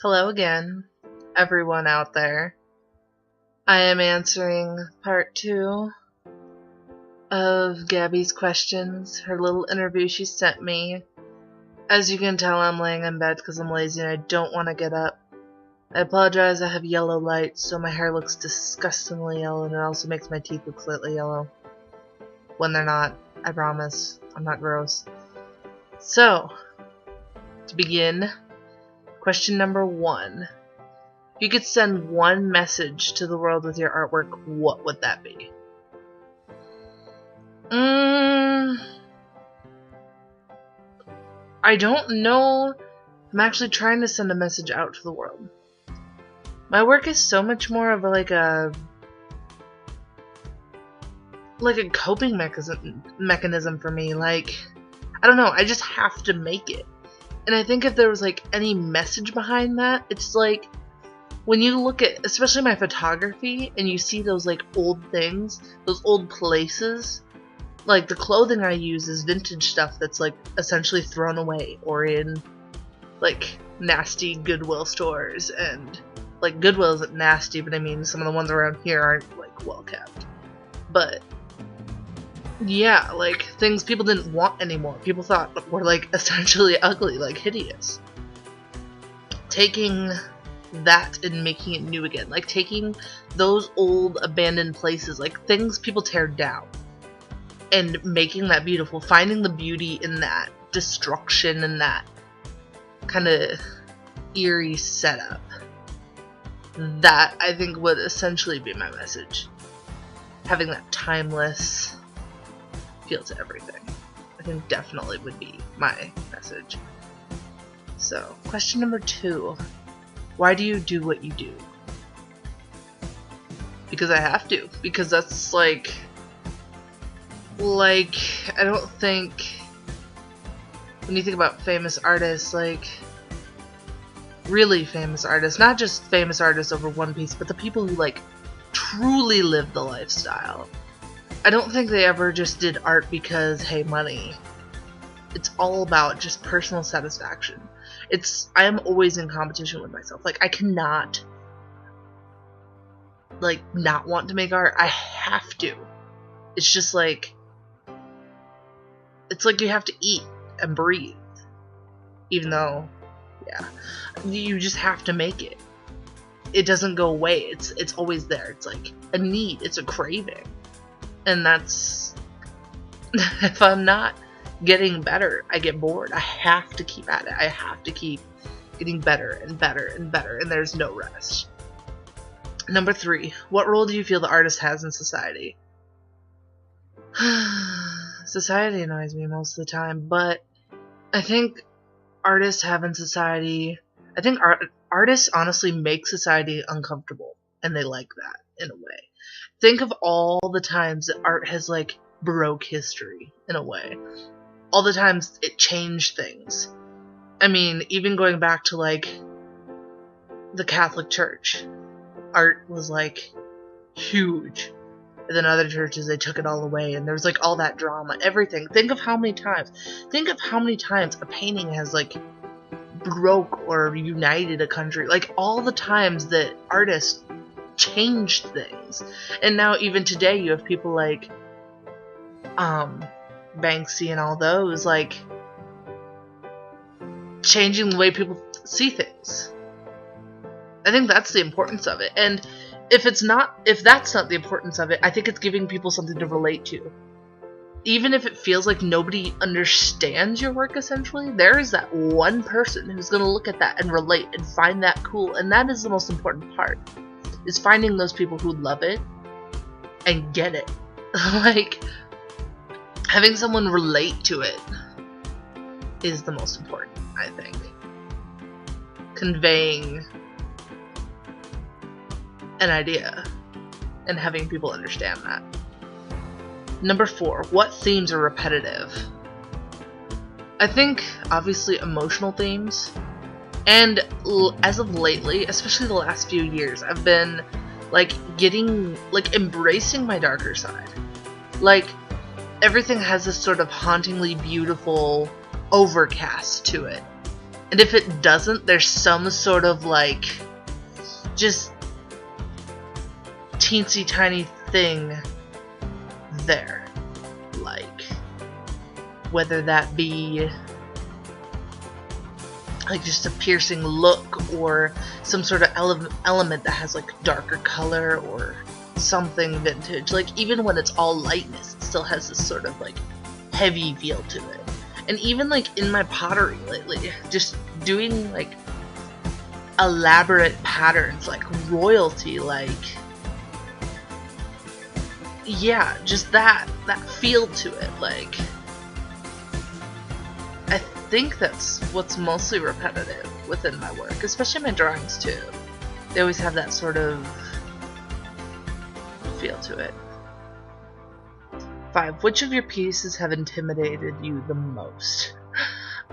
Hello again, everyone out there. I am answering part 2 of Gabi's questions, her little interview she sent me. As you can tell, I'm laying in bed because I'm lazy and I don't want to get up. I apologize, I have yellow light, so my hair looks disgustingly yellow, and it also makes my teeth look slightly yellow. When they're not, I promise. I'm not gross. So, to begin, question number 1. If you could send one message to the world with your artwork, what would that be? I don't know. I'm actually trying to send a message out to the world. My work is so much more of a coping mechanism for me. I don't know, I just have to make it. And I think if there was any message behind that, it's when you look at, especially my photography, and you see those old things, those old places, the clothing I use is vintage stuff that's essentially thrown away or in nasty Goodwill stores. And Goodwill isn't nasty, but I mean some of the ones around here aren't well kept. But yeah, things people didn't want anymore. People thought were essentially ugly, hideous. Taking that and making it new again, taking those old abandoned places, things people tear down, and making that beautiful, finding the beauty in that destruction and that kind of eerie setup. That, I think, would essentially be my message. Having that timeless feel to everything, I think, definitely would be my message. So, question number 2. Why do you do what you do? Because I have to. Because that's I don't think, when you think about famous artists, really famous artists, not just famous artists over one piece, but the people who truly live the lifestyle. I don't think they ever just did art because, hey, money. It's all about just personal satisfaction. I am always in competition with myself. I cannot not want to make art. I have to. It's just it's you have to eat and breathe. Even though, yeah, you just have to make it. It doesn't go away. It's always there. It's a need. It's a craving. And that's, if I'm not getting better, I get bored. I have to keep at it. I have to keep getting better and better and better, and there's no rest. Number 3, what role do you feel the artist has in society? Society annoys me most of the time, but I think artists have in society, I think artists honestly make society uncomfortable, and they like that in a way. Think of all the times that art has broke history in a way. All the times it changed things. I mean, even going back to the Catholic Church, art was huge. And then other churches, they took it all away, and there was all that drama, everything. Think of how many times a painting has broke or united a country. All the times that artists changed things. And now even today you have people Banksy and all those changing the way people see things. I think that's the importance of it. And if that's not the importance of it, I think it's giving people something to relate to. Even if it feels like nobody understands your work, essentially, there is that one person who's going to look at that and relate and find that cool. And that is the most important part, is finding those people who love it and get it. Having someone relate to it is the most important, I think. Conveying an idea and having people understand that. Number 4, what themes are repetitive? I think, obviously, emotional themes. And as of lately, especially the last few years, I've been embracing my darker side. Everything has this sort of hauntingly beautiful overcast to it. And if it doesn't, there's some sort of like just teensy tiny thing there, like whether that be like just a piercing look or some sort of element that has like darker color or something vintage. Like even when it's all lightness, it still has this sort of like heavy feel to it. And even like in my pottery lately, just doing like elaborate patterns, like royalty, like yeah, just that feel to it. Like I think that's what's mostly repetitive within my work, especially my drawings too. They always have that sort of feel to it. 5. Which of your pieces have intimidated you the most?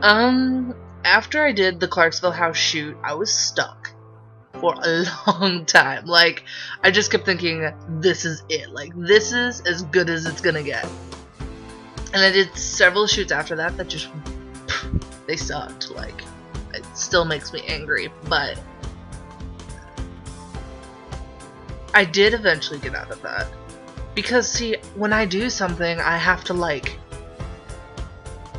After I did the Clarksville house shoot, I was stuck for a long time. Like, I just kept thinking, this is it. Like, this is as good as it's gonna get. And I did several shoots after that that just, they sucked. Like, it still makes me angry, but I did eventually get out of that. Because, see, when I do something, I have to, like,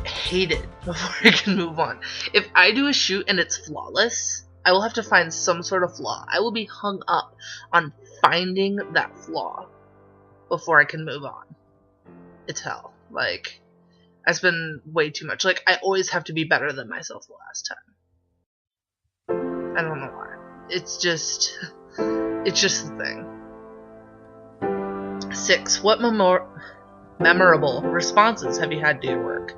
hate it before I can move on. If I do a shoot and it's flawless, I will have to find some sort of flaw. I will be hung up on finding that flaw before I can move on. It's hell. Like, I spend way too much. Like, I always have to be better than myself the last time. I don't know why. It's just the thing. 6. What memorable responses have you had to your work?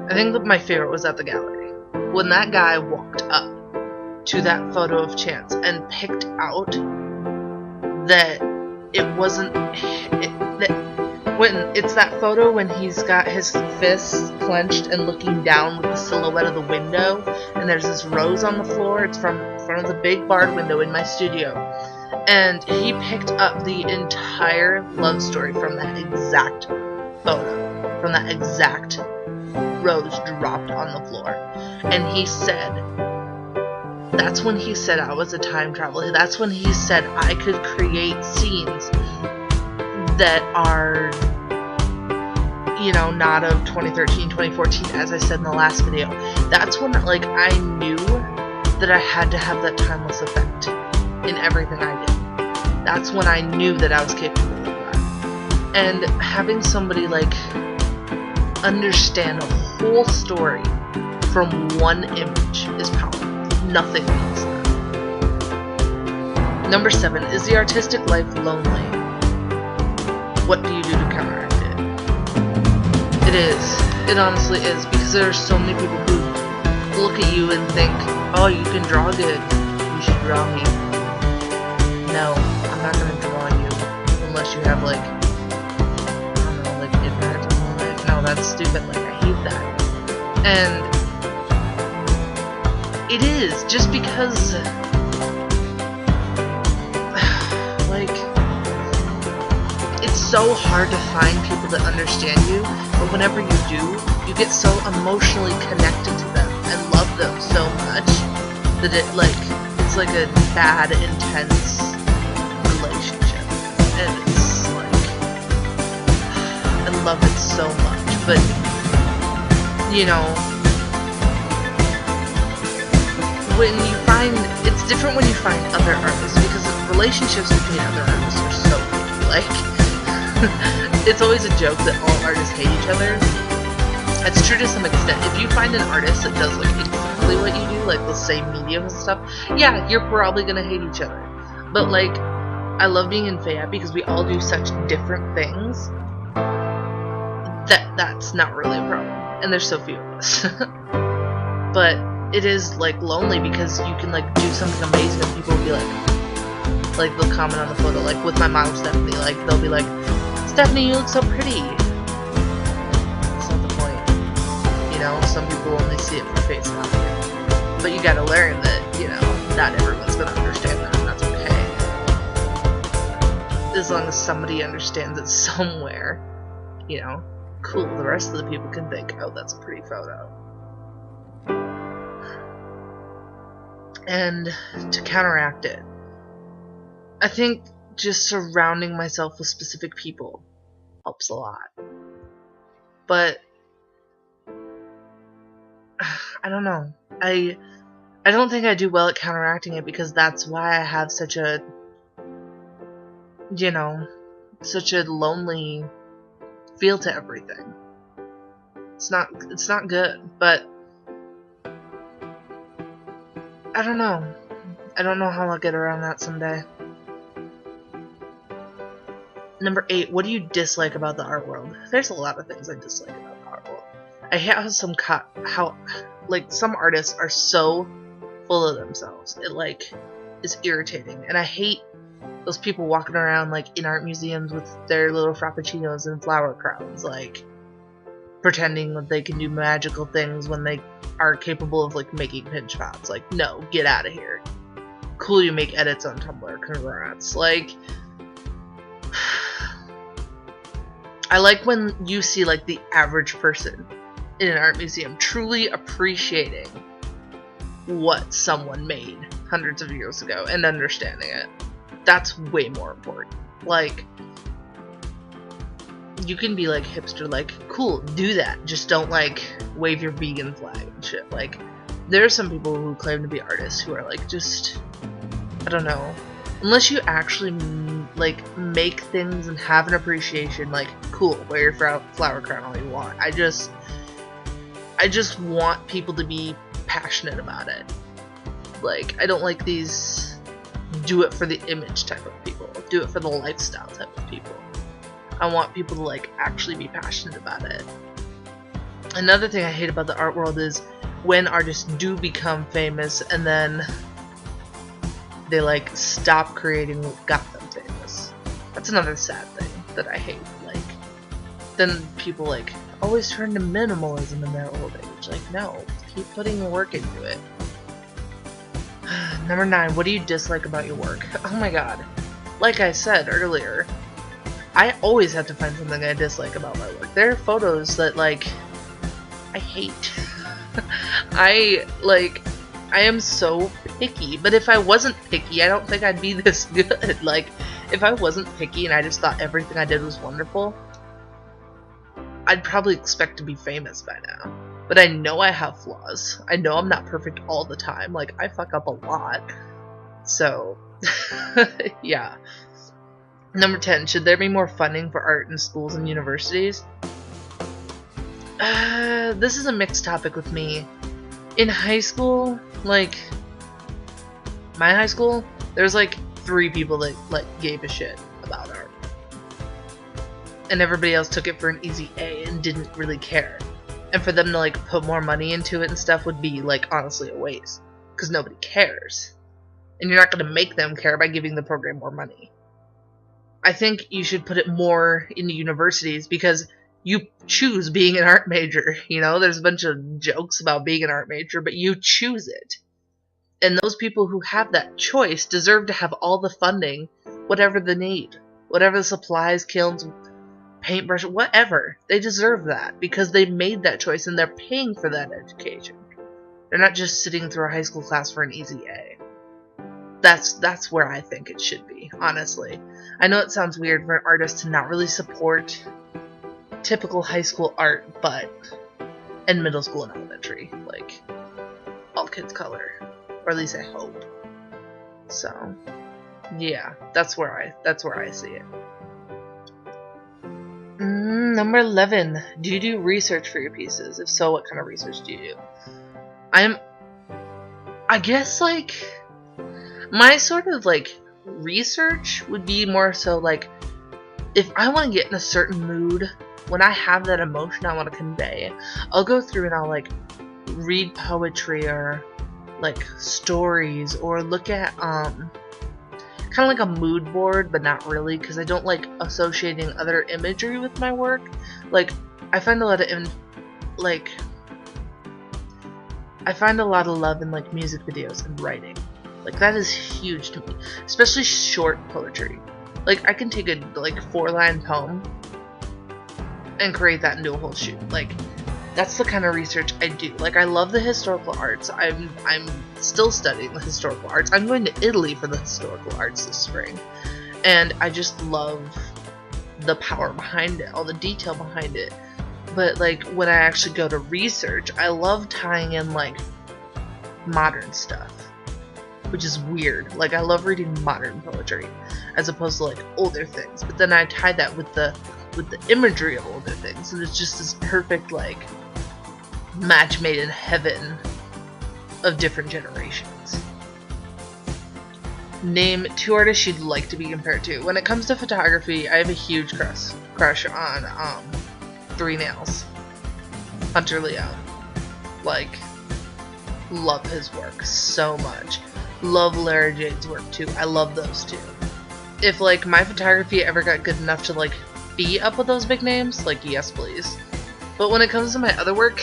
I think that my favorite was at the gallery. When that guy walked up to that photo of Chance and picked out that it wasn't... when it's that photo when he's got his fists clenched and looking down with the silhouette of the window, and there's this rose on the floor. It's from front of the big barred window in my studio. And he picked up the entire love story from that exact photo, from that exact rose dropped on the floor. And he said, that's when he said I was a time traveler. That's when he said I could create scenes that are, you know, not of 2013, 2014, as I said in the last video. That's when, like, I knew that I had to have that timeless effect in everything I did. That's when I knew that I was capable of that. And having somebody, like, understand a whole story from one image is powerful. Nothing beats that. Number 7. Is the artistic life lonely? What do you do to counteract it? It is. It honestly is. Because there are so many people who look at you and think, oh, you can draw good. You should draw me. No, I'm not going to draw you. Unless you have, like, I don't know, like, internet or something. No, that's stupid. Like, I hate that. And it is. Just because, like, it's so hard to find people that understand you, but whenever you do, you get so emotionally connected to them and love them so much that it, like, it's like a bad, intense relationship. And it's like, I love it so much, but, you know, when you find, it's different when you find other artists, because relationships between other artists are so good. Like, it's always a joke that all artists hate each other. It's true to some extent. If you find an artist that does, like, exactly what you do, like the same medium and stuff, yeah, you're probably gonna hate each other. But, like, I love being in Fayette because we all do such different things that that's not really a problem. And there's so few of us. But it is, like, lonely because you can, like, do something amazing and people will be like, they'll comment on the photo, like, with my mom, Stephanie, like, they'll be like, Stephanie, you look so pretty. That's not the point. You know, some people only see it for face value. But you gotta learn that, you know, not everyone's gonna understand that, and that's okay. As long as somebody understands it somewhere, you know, cool, the rest of the people can think, oh, that's a pretty photo. And to counteract it, I think just surrounding myself with specific people helps a lot. But I don't know. I don't think I do well at counteracting it, because that's why I have such a, such a lonely feel to everything. It's not good, but I don't know. I don't know how I'll get around that someday. Number 8, what do you dislike about the art world? There's a lot of things I dislike about the art world. I hate how some artists are so full of themselves. It is irritating, and I hate those people walking around in art museums with their little frappuccinos and flower crowns, pretending that they can do magical things when they are capable of making pinch pots. No, get out of here. Cool, you make edits on Tumblr, congrats. I like when you see the average person in an art museum truly appreciating what someone made hundreds of years ago and understanding it. That's way more important. You can be hipster, cool, do that. Just don't wave your vegan flag and shit. There are some people who claim to be artists who are just, I don't know. Unless you actually make things and have an appreciation, cool, wear your flower crown all you want. I just want people to be passionate about it. I don't like these do it for the image type of people, do it for the lifestyle type of people. I want people to actually be passionate about it. Another thing I hate about the art world is when artists do become famous and then they stop creating what got them famous. That's another sad thing that I hate. Then people always turn to minimalism in their old age. No, keep putting the work into it. Number 9, what do you dislike about your work? Oh my god. Like I said earlier, I always have to find something I dislike about my work. There are photos that I hate. I am so picky, but if I wasn't picky, I don't think I'd be this good. If I wasn't picky and I just thought everything I did was wonderful, I'd probably expect to be famous by now. But I know I have flaws. I know I'm not perfect all the time. I fuck up a lot. So, yeah. Number 10, should there be more funding for art in schools and universities? This is a mixed topic with me. In high school, my high school, there's 3 people that gave a shit about art. And everybody else took it for an easy A and didn't really care. And for them to put more money into it and stuff would be honestly a waste, because nobody cares. And you're not going to make them care by giving the program more money. I think you should put it more into universities, because you choose being an art major. There's a bunch of jokes about being an art major, but you choose it. And those people who have that choice deserve to have all the funding, whatever the need, whatever the supplies, kilns, paintbrush, whatever. They deserve that because they made that choice and they're paying for that education. They're not just sitting through a high school class for an easy A. That's where I think it should be, honestly. I know it sounds weird for an artist to not really support typical high school art, and middle school and elementary, all kids color, or at least I hope. So, yeah, that's where I see it. Number 11, do you do research for your pieces? If so, what kind of research do you do? I guess my sort of research would be more so if I want to get in a certain mood, when I have that emotion I want to convey, I'll go through and I'll read poetry or stories, or look at kind of like a mood board, but not really, because I don't like associating other imagery with my work. I find a lot of I find a lot of love in music videos and writing. That is huge to me, especially short poetry. I can take a 4-line poem and create that into a whole shoot. That's the kind of research I do. Like, I love the historical arts. I'm still studying the historical arts. I'm going to Italy for the historical arts this spring. And I just love the power behind it, all the detail behind it. But, like, when I actually go to research, I love tying in, like, modern stuff. Which is weird. Like, I love reading modern poetry as opposed to, like, older things. But then I tie that with the imagery of older things. And it's just this perfect, like, match made in heaven of different generations. Name 2 artists you'd like to be compared to. When it comes to photography, I have a huge crush on 3 Nails. Hunter Leon. Like, love his work so much. Love Lara Jade's work too. I love those 2. If, like, my photography ever got good enough to, like, be up with those big names, like, yes please. But when it comes to my other work,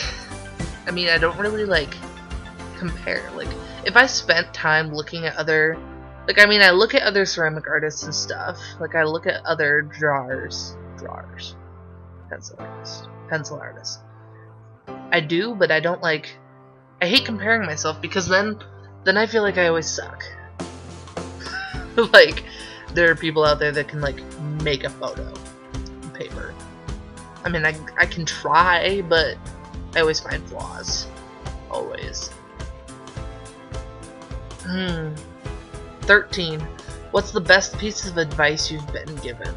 I mean, I don't really, like, compare. Like, if I spent time looking at other, like, I mean, I look at other ceramic artists and stuff. Like, I look at other pencil artists. I do, but I don't, like, I hate comparing myself because then I feel like I always suck. Like, there are people out there that can, like, make a photo on paper. I mean, I can try, but I always find flaws. Always. 13. What's the best piece of advice you've been given?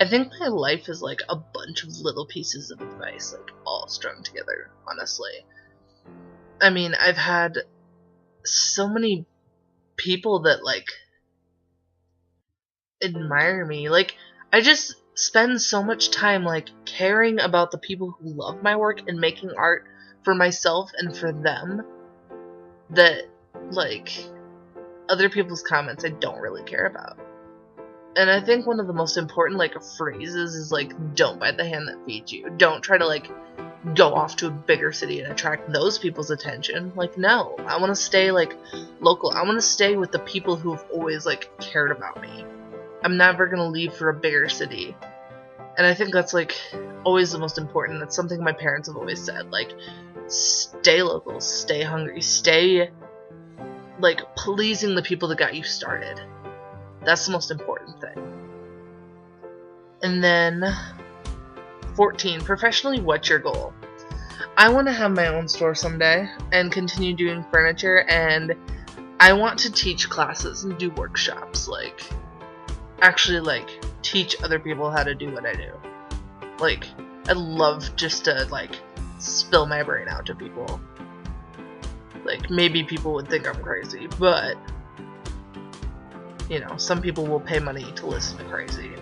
I think my life is like a bunch of little pieces of advice, like, all strung together, honestly. I mean, I've had so many people that, like, admire me. Like, I just spend so much time, like, caring about the people who love my work and making art for myself and for them that, like, other people's comments I don't really care about. And I think one of the most important, like, phrases is, like, don't bite the hand that feeds you. Don't try to, like, go off to a bigger city and attract those people's attention. Like, no. I want to stay, like, local. I want to stay with the people who have always, like, cared about me. I'm never going to leave for a bigger city. And I think that's, like, always the most important. That's something my parents have always said. Like, stay local, stay hungry, stay, like, pleasing the people that got you started. That's the most important thing. And then 14. Professionally, what's your goal? I want to have my own store someday and continue doing furniture, and I want to teach classes and do workshops, like, actually, like, teach other people how to do what I do. Like, I'd love just to, like, spill my brain out to people. Like, maybe people would think I'm crazy, but, you know, some people will pay money to listen to crazy.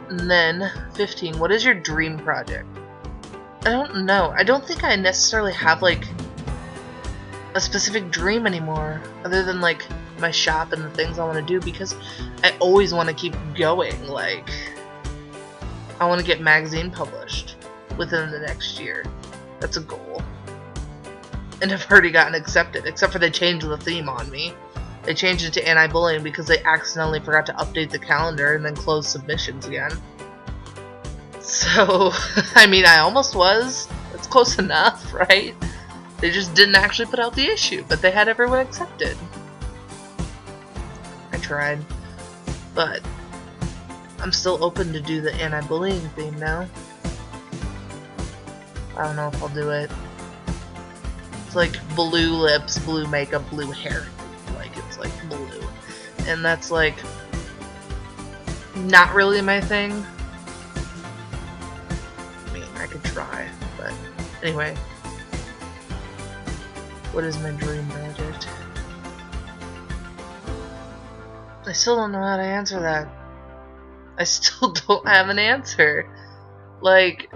And then 15. What is your dream project? I don't know. I don't think I necessarily have, like, a specific dream anymore, other than, like, my shop and the things I want to do, because I always want to keep going. Like, I want to get magazine published within the next year. That's a goal. And I've already gotten accepted, except for they changed the theme on me. They changed it to anti-bullying because they accidentally forgot to update the calendar and then closed submissions again. So, I mean, I almost was. That's close enough, right? They just didn't actually put out the issue, but they had everyone accepted. I tried. But I'm still open to do the anti-bullying theme now. I don't know if I'll do it. It's like blue lips, blue makeup, blue hair. Like, it's like blue. And that's like not really my thing. I mean, I could try, but anyway. What is my dream project? I still don't know how to answer that. I still don't have an answer. Like,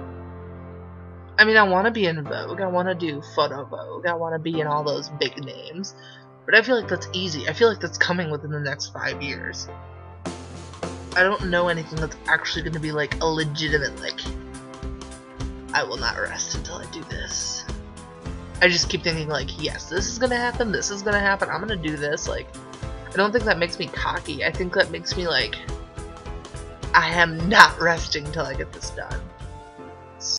I mean, I want to be in Vogue. I want to do Photo Vogue. I want to be in all those big names. But I feel like that's easy. I feel like that's coming within the next 5 years. I don't know anything that's actually going to be, like, a legitimate, like, I will not rest until I do this. I just keep thinking, like, yes, this is going to happen. This is going to happen. I'm going to do this. Like, I don't think that makes me cocky. I think that makes me, like, I am not resting till I get this done.